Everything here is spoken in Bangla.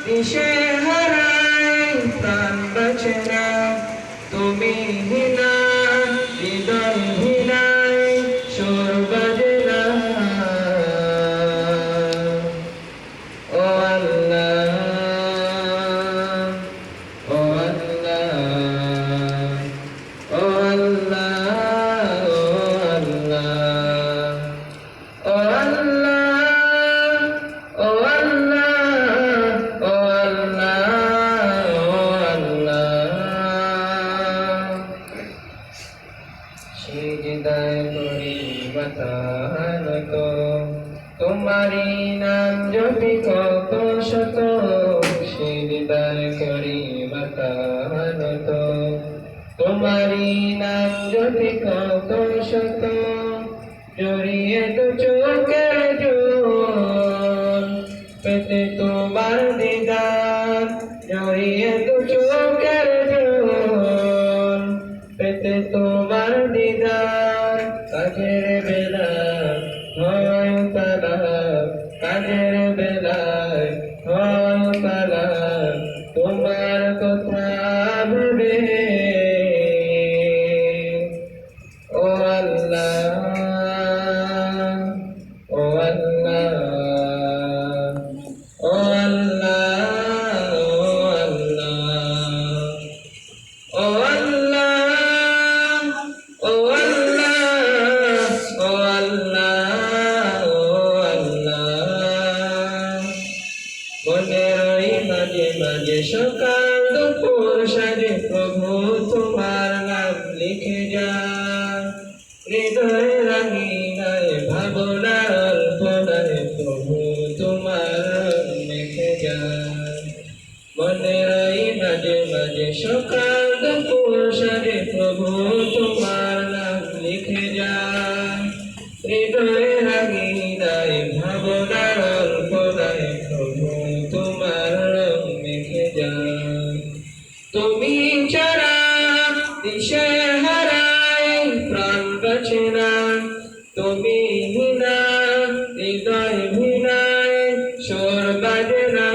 দিশে হারাই প্রাণ বাঁচে না, তুমি বিনা হৃদয় ভিনাই সুর বাজে না। ও আল্লাহ, ও আল্লাহ, ও আল্লাহ, ও আল্লাহ, ও আল্লাহ, ও আল্লাহ, ও আল্লাহ। সিজদায় করি মাথা নত, তোমারি নাম জপি কত শত। সিজদায় করি মাথা নত, তোমারি নাম জপি কত শত। জড়িয়ে তো চোখের জল পেতে তোমার দিদার, জড়িয়ে তো চোখের জল পেতে তোমার দিদার। কাজের বেলায় হয় তালা, কাজের বেলায় হয় তালা, তোমার কথা ভেবে। ও আল্লাহ, ও আল্লাহ, ও আল্লাহ, ও আল্লাহ, ও আল্লাহ, ও আল্লাহ, ও আল্লাহ। মনের ওই মাঝে মাঝে সকাল দুপুর সাজে প্রভু তোমার নাম লিখে যায়। হৃদয় রাঙিনায় ভাবনার অল্পনায় প্রভু তোমার লিখে যায়। মনের ওই মাঝে মাঝে সকাল দুপুর সাজে প্রভু তোমার নাম লিখে যায়। হৃদয় রাঙিনায় ভাবনার অল্পনায় প্রভু তোমার রং মেখে যায়। তুমি ছাড়া দিশে হারাই প্রাণ বাঁচে না, তুমি বিনা হৃদয় ভিনায় সুর বাজে না।